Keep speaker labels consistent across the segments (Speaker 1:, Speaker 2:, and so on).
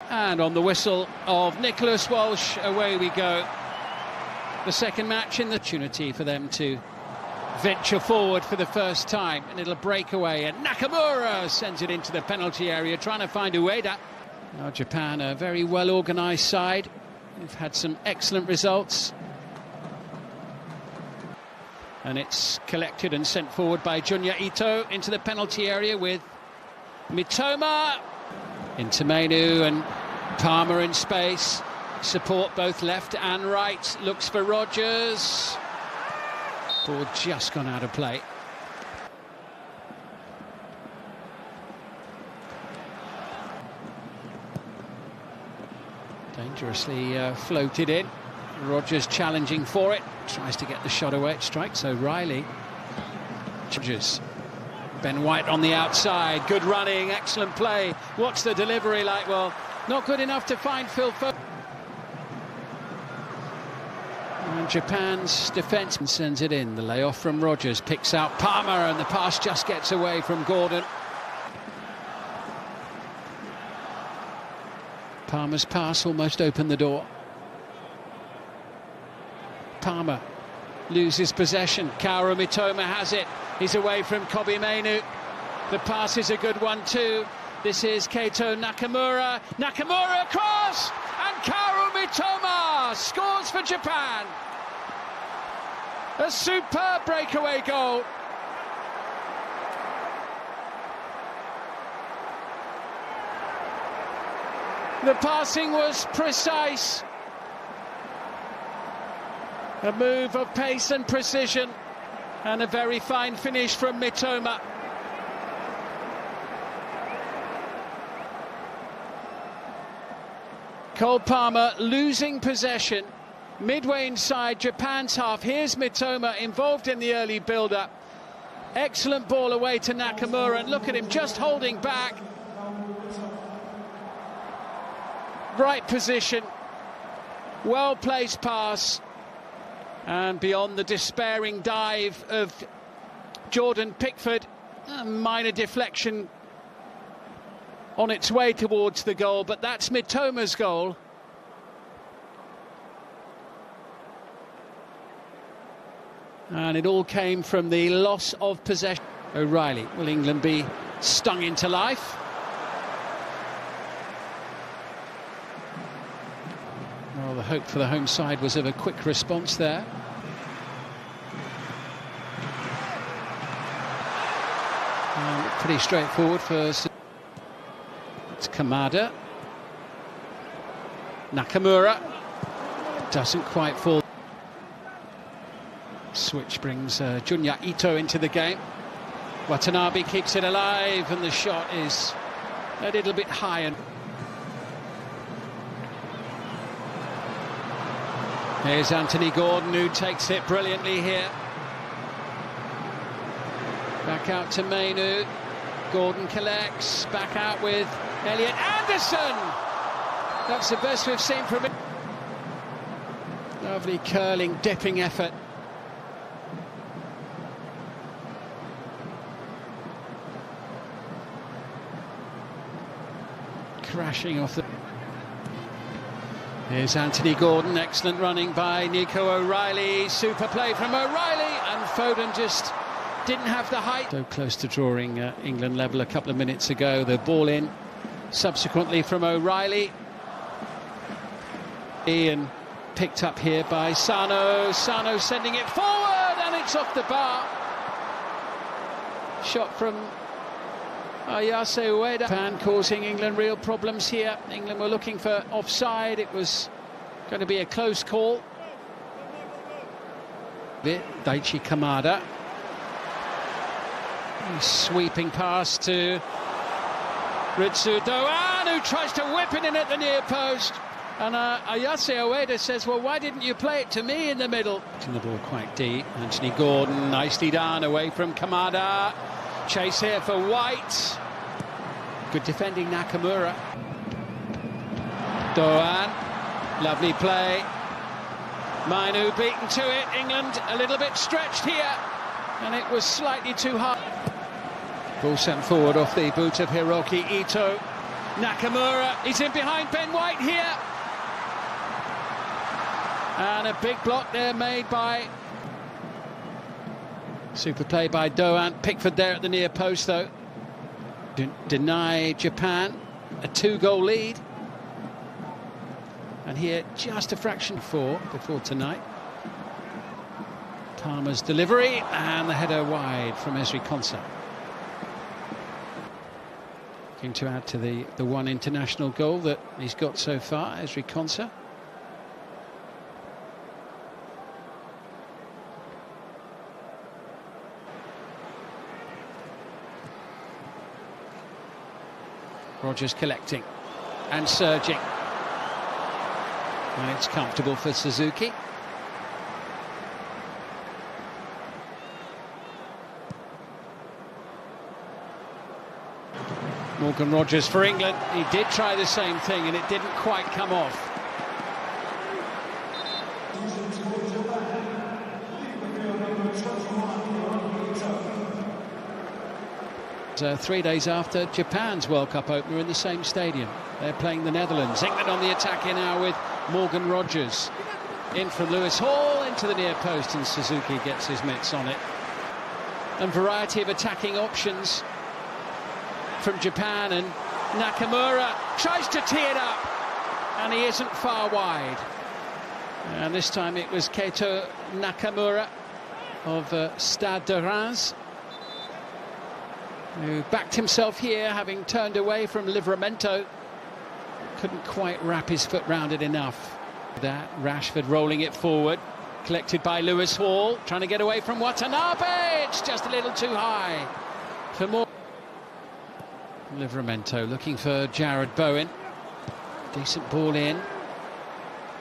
Speaker 1: And on the whistle of Nicholas Walsh, away we go. The second match in the opportunity for them to venture forward for the first time, and it'll break away, and Nakamura sends it into the penalty area, trying to find Ueda. Now Japan, a very well organised side. They've had some excellent results. And it's collected and sent forward by Junya Ito into the penalty area with Mitoma. Into Mainu and Palmer in space. Support both left and right. Looks for Rogers. Ball just gone out of play. Dangerously floated in. Rogers challenging for it. Tries to get the shot away. It strikes O'Reilly. Rogers. Ben White on the outside. Good running, excellent play. What's the delivery like? Well, not good enough to find Phil Foden. And Japan's defence sends it in. The layoff from Rogers picks out Palmer, and the pass just gets away from Gordon. Palmer's pass almost opened the door. Palmer loses possession. Kaoru Mitoma has it. He's away from Kobe Mainu. The pass is a good one too. This is Keito Nakamura. Nakamura across! And Kaoru Mitoma scores for Japan. A superb breakaway goal. The passing was precise. A move of pace and precision, and a very fine finish from Mitoma. Cole Palmer losing possession midway inside Japan's half. Here's Mitoma involved in the early build-up. Excellent ball away to Nakamura, and look at him just holding back. Right position, well-placed pass. And beyond the despairing dive of Jordan Pickford, a minor deflection on its way towards the goal, but that's Mitoma's goal. And it all came from the loss of possession. O'Reilly, will England be stung into life? Well, the hope for the home side was of a quick response there. Pretty straightforward for... It's Kamada. Nakamura. Doesn't quite fall. Switch brings Junya Ito into the game. Watanabe keeps it alive, and the shot is a little bit high. And here's Anthony Gordon, who takes it brilliantly here. Back out to Mainu. Gordon collects. Back out with Elliot Anderson. That's the best we've seen from him. Lovely curling, dipping effort. Crashing off the... Here's Anthony Gordon. Excellent running by Nico O'Reilly. Super play from O'Reilly, and Foden just didn't have the height. So close to drawing England level a couple of minutes ago. The ball in subsequently from O'Reilly. And picked up here by Sano. Sano sending it forward, and it's off the bar. Shot from Ayase Ueda. Japan causing England real problems here. England were looking for offside. It was going to be a close call. Daichi Kamada. Sweeping pass to Ritsu Doan, who tries to whip it in at the near post. And Ayase Ueda says, well, why didn't you play it to me in the middle? Putting the ball quite deep. Anthony Gordon, nicely done, away from Kamada. Chase here for White. Good defending Nakamura. Doan, lovely play. Mainu beaten to it. England a little bit stretched here, and it was slightly too hard. Ball sent forward off the boot of Hiroki Ito. Nakamura, he's in behind Ben White here. And a big block there made by... Super play by Doan. Pickford there at the near post, though. Deny Japan a 2-goal lead. And here, just a fraction before tonight. Palmer's delivery, and the header wide from Ezri Konsa. Looking to add to the one international goal that he's got so far, Ezri Konsa. Rodgers collecting and surging. And it's comfortable for Suzuki. Morgan Rodgers for England. He did try the same thing and it didn't quite come off. 3 days after Japan's World Cup opener in the same stadium. They're playing the Netherlands. England on the attack here now with Morgan Rodgers. In from Lewis Hall, into the near post, and Suzuki gets his mitts on it. And variety of attacking options from Japan, and Nakamura tries to tee it up, and he isn't far wide. And this time it was Keito Nakamura of Stade de Reims, who backed himself here, having turned away from Livramento. Couldn't quite wrap his foot round it enough. That Rashford rolling it forward, collected by Lewis Hall, trying to get away from Watanabe. It's just a little too high for more. Livramento looking for Jared Bowen. Decent ball in.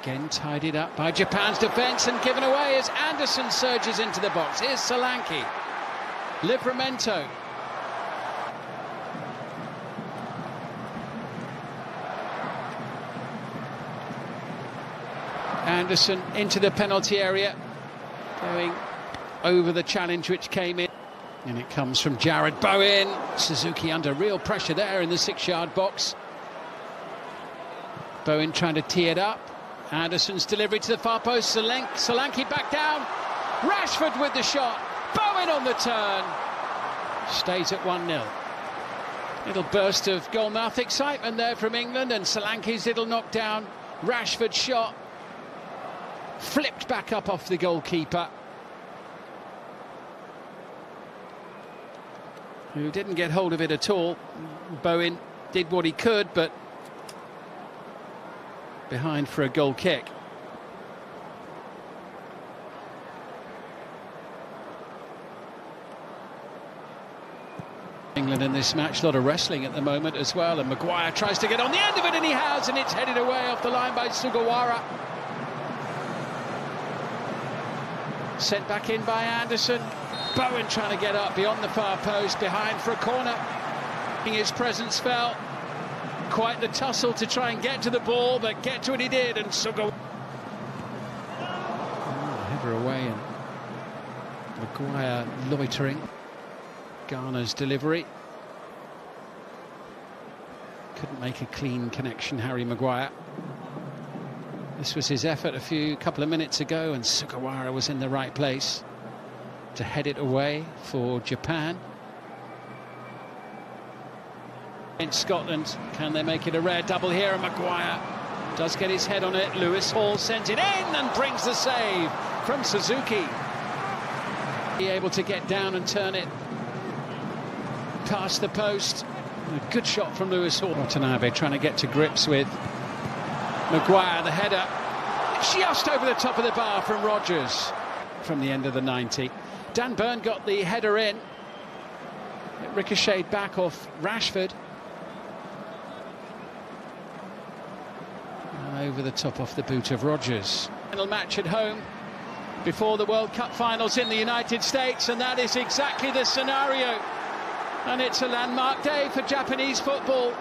Speaker 1: Again tidied up by Japan's defence and given away as Anderson surges into the box. Here's Solanke. Livramento. Anderson into the penalty area, going over the challenge which came in. And it comes from Jared Bowen. Suzuki under real pressure there in the 6-yard box. Bowen trying to tee it up. Anderson's delivery to the far post. Solanke back down. Rashford with the shot. Bowen on the turn. Stays at 1-0. Little burst of goal-mouth excitement there from England, and Solanke's little knockdown. Rashford's shot flipped back up off the goalkeeper, who didn't get hold of it at all. Bowen did what he could, but behind for a goal kick. England in this match, a lot of wrestling at the moment as well, and Maguire tries to get on the end of it, and he has, and it's headed away off the line by Sugawara. Sent back in by Anderson. Bowen trying to get up beyond the far post, behind for a corner. His presence fell. Quite the tussle to try and get to the ball, but get to it he did, and Sugawara. Header away, and Maguire loitering. Garner's delivery. Couldn't make a clean connection, Harry Maguire. This was his effort a couple of minutes ago, and Sugawara was in the right place to head it away for Japan. In Scotland, can they make it a rare double here? And Maguire does get his head on it. Lewis Hall sends it in and brings the save from Suzuki. Be able to get down and turn it past the post. A good shot from Lewis Hall. Watanabe trying to get to grips with Maguire, the header just over the top of the bar from Rodgers from the end of the 90. Dan Burn got the header in. It ricocheted back off Rashford. And over the top off the boot of Rodgers. Final match at home before the World Cup finals in the United States, and that is exactly the scenario. And it's a landmark day for Japanese football.